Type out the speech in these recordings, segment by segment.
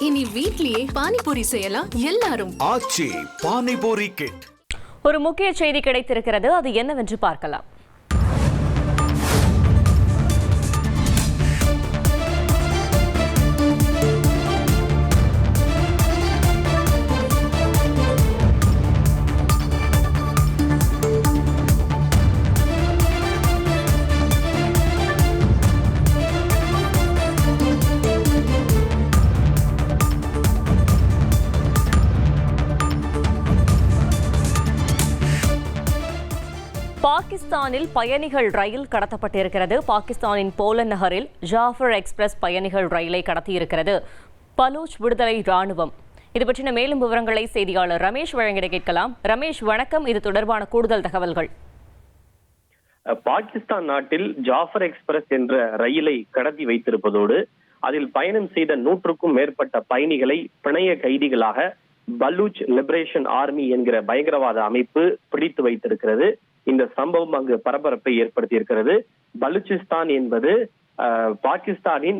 இனி வீட்லயே பானிபூரி செய்யலாம் எல்லாரும். ஆச்சி பானிபூரி கிட். ஒரு முக்கிய செய்தி கிடைத்திருக்கிறது, அது என்னவென்று பார்க்கலாம். பாகிஸ்தானில் பயணிகள் ரயில் கடத்தப்பட்டிருக்கிறது. பாகிஸ்தானின் போலந்து நகரில் ஜாஃபர் எக்ஸ்பிரஸ் பயணிகள் ரயிலை கடத்தியிருக்கிறது பலூச் விடுதலை ராணுவம். இது பற்றின மேலும் விவரங்களை செய்தியாளர் ரமேஷ் வழங்கிட கேட்கலாம். ரமேஷ், வணக்கம். இது தொடர்பான கூடுதல் தகவல்கள். பாகிஸ்தான் நாட்டில் ஜாஃபர் எக்ஸ்பிரஸ் என்ற ரயிலை கடத்தி வைத்திருப்பதோடு அதில் பயணம் செய்த 100க்கும் மேற்பட்ட பயணிகளை பிணைய கைதிகளாக பலூச் லிபரேஷன் ஆர்மி என்கிற பயங்கரவாத அமைப்பு பிடித்து வைத்திருக்கிறது. இந்த சம்பவம் அங்கு பரபரப்பை ஏற்படுத்தி இருக்கிறது. பலூச்சிஸ்தான் என்பது பாகிஸ்தானின்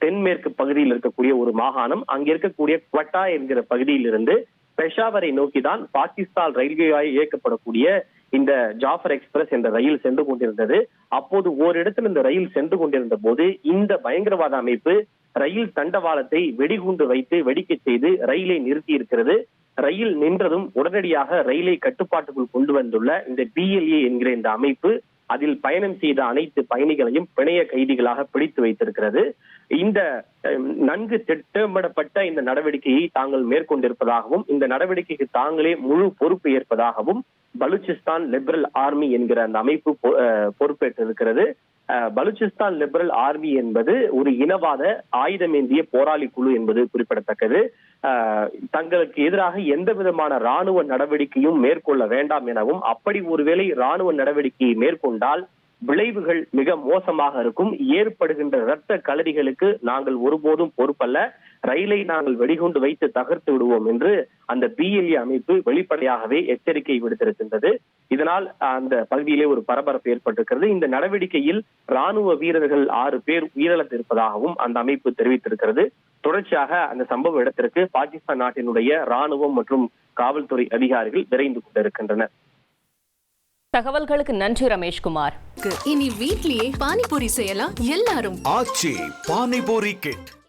தென்மேற்கு பகுதியில் இருக்கக்கூடிய ஒரு மாகாணம். அங்க இருக்கக்கூடிய குவட்டா என்கிற பகுதியில் இருந்து பெஷாவரை நோக்கிதான் பாகிஸ்தான் ரயில்வேயால் இயக்கப்படக்கூடிய இந்த ஜாஃபர் எக்ஸ்பிரஸ் என்ற ரயில் சென்று கொண்டிருந்தது. அப்போது ஓரிடத்தில் இந்த ரயில் சென்று கொண்டிருந்த போது இந்த பயங்கரவாத அமைப்பு ரயில் தண்டவாளத்தை வெடிகுண்டு வைத்து வெடிக்க செய்து ரயிலை நிறுத்தி இருக்கிறது. ரயில் நின்றதும் உடனடியாக ரயிலை கட்டுப்பாட்டுக்குள் கொண்டு வந்துள்ள இந்த BLA என்கிற இந்த அமைப்பு அதில் பயணம் செய்த அனைத்து பயணிகளையும் பிணைய கைதிகளாக பிடித்து வைத்திருக்கிறது. இந்த நன்கு திட்டமிடப்பட்ட இந்த நடவடிக்கையை தாங்கள் மேற்கொண்டிருப்பதாகவும் இந்த நடவடிக்கைக்கு தாங்களே முழு பொறுப்பு ஏற்பதாகவும் பலூச்சிஸ்தான் லிபரல் ஆர்மி என்கிற அந்த அமைப்பு பொறுப்பேற்றிருக்கிறது. பலூச்சிஸ்தான் லிபரல் ஆர்மி என்பது ஒரு இனவாத ஆயுதமேந்திய போராளி குழு என்பது குறிப்பிடத்தக்கது. தங்களுக்கு எதிராக எந்த விதமான ராணுவ நடவடிக்கையும் மேற்கொள்ள வேண்டாம் எனவும், அப்படி ஒருவேளை ராணுவ நடவடிக்கையை மேற்கொண்டால் விளைவுகள் மிக மோசமாக இருக்கும், ஏற்படுகின்ற இரத்த களரிகளுக்கு நாங்கள் ஒருபோதும் பொறுப்பல்ல, ரயிலை நாங்கள் வெடிகுண்டு வைத்து தகர்த்து விடுவோம் என்று அந்த BLA அமைப்பு வெளிப்படையாகவே எச்சரிக்கை விடுத்திருக்கின்றது. இதனால் அந்த பகுதியிலே ஒரு பரபரப்பு ஏற்பட்டிருக்கிறது. இந்த நடவடிக்கையில் ராணுவ வீரர்கள் 6 பேர் உயிரிழந்திருப்பதாகவும் அந்த அமைப்பு தெரிவித்திருக்கிறது. தொடர்ச்சியாக அந்த சம்பவ இடத்திற்கு பாகிஸ்தான் நாட்டினுடைய ராணுவம் மற்றும் காவல்துறை அதிகாரிகள் விரைந்து கொண்டிருக்கின்றனர். தகவல்களுக்கு நன்றி ரமேஷ்குமார். இனி வீட்லயே பானிபூரி செய்யலாம் எல்லாரும். ஆச்சி பானிபூரி கிட்.